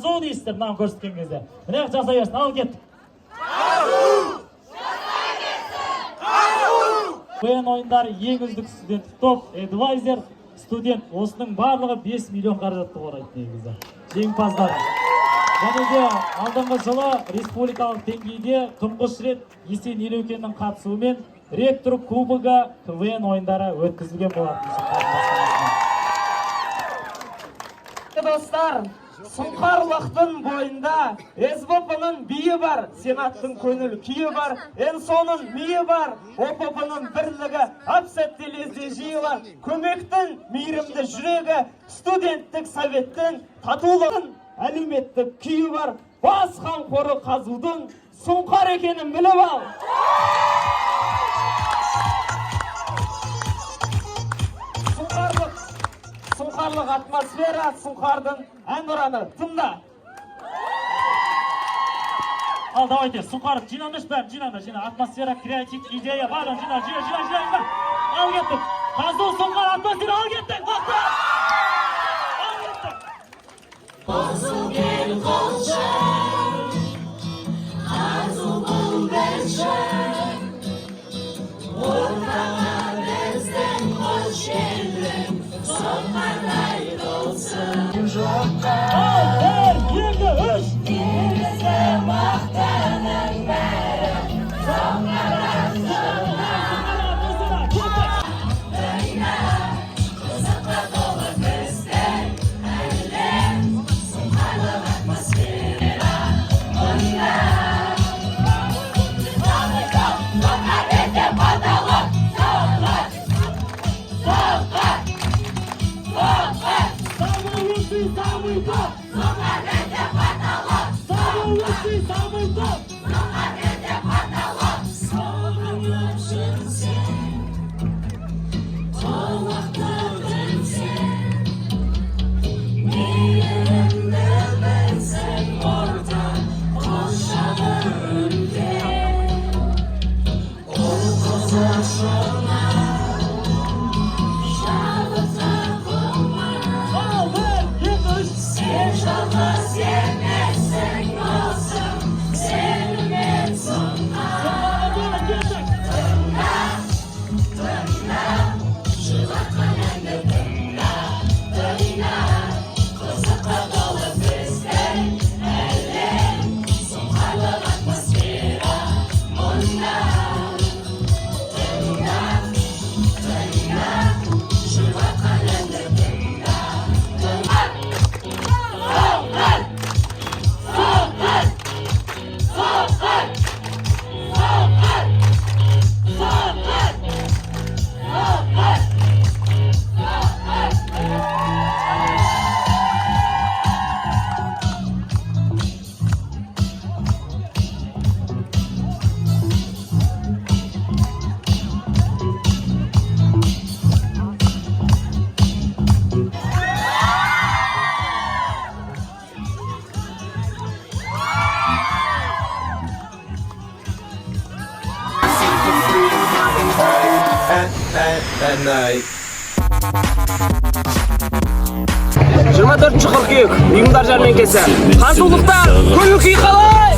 Қазу дейсіздер, мынаны көрсеткен кезде. Міне жасай берсін, ал кеттік. КВН ойындары ең үздік студенттік топ, эдвайзер, студент. Осының барлығы 5 миллион қаражатты құрайды негізі. Жеңімпаздар. Және де алдыңғы жылы республикалық деңгейде тұңғыш рет Есен Елеукеннің қатысуымен ректор кубогы КВН ойындары өткізілген болатын. Достар, сұңқарлықтың бойында СБП-ның биі бар, Сенаттың көңіл күйі бар, СОның миы бар, ОПП-ның бірлігі, әпсәтті лезде жиылар, көмектің мейірімді жүрегі, студенттік советтің татулығын әлеуметтік күйі бар, бас қамқоры қазудың сұңқар екенін біліп ал. Сұңқарлық атмосфера, сұңқардың әнұраны. Тыңда. Ал, давайте, сұңқар жинамыш бәрін, жина. Атмосфера, креатив, идея, барын жина. Ал кеттік. Қазу сұңқар атмосфера, ал кеттік. Қазу кел қолшы, қазу бұл бәлші, ортаға біздің қош келдің, сұңқардай болсын жоққа. Негізі мақтаның бәрі, сұңқардан жылға. Дайна, қызыққа толы біздің әлем, сұңқарлық атмосфера мұнда. Сұңқар етіп аталып, сұңқар. Самый топ! Сұңқар етіп аталып, Самый топ! сұңқар етіп аталып, сағынып жүрсең, құлақты білсең, мейірімді білсең, орта қошағы үлкен, ол қызық шоңа, шабытқа құлма, сен жалғыз емессің досым, сенімен сұңқар. Тыңда, жұбатқан әнді тыңда, қызыққа толы біздің әлем, сұңқарлық атмосфера мұнда. Тыңда, жұбатқан әнді тыңда. At night. 24 қыркүйек ұйымдар жәрмеңкесі. Қансулықтар көңіл күй қалай?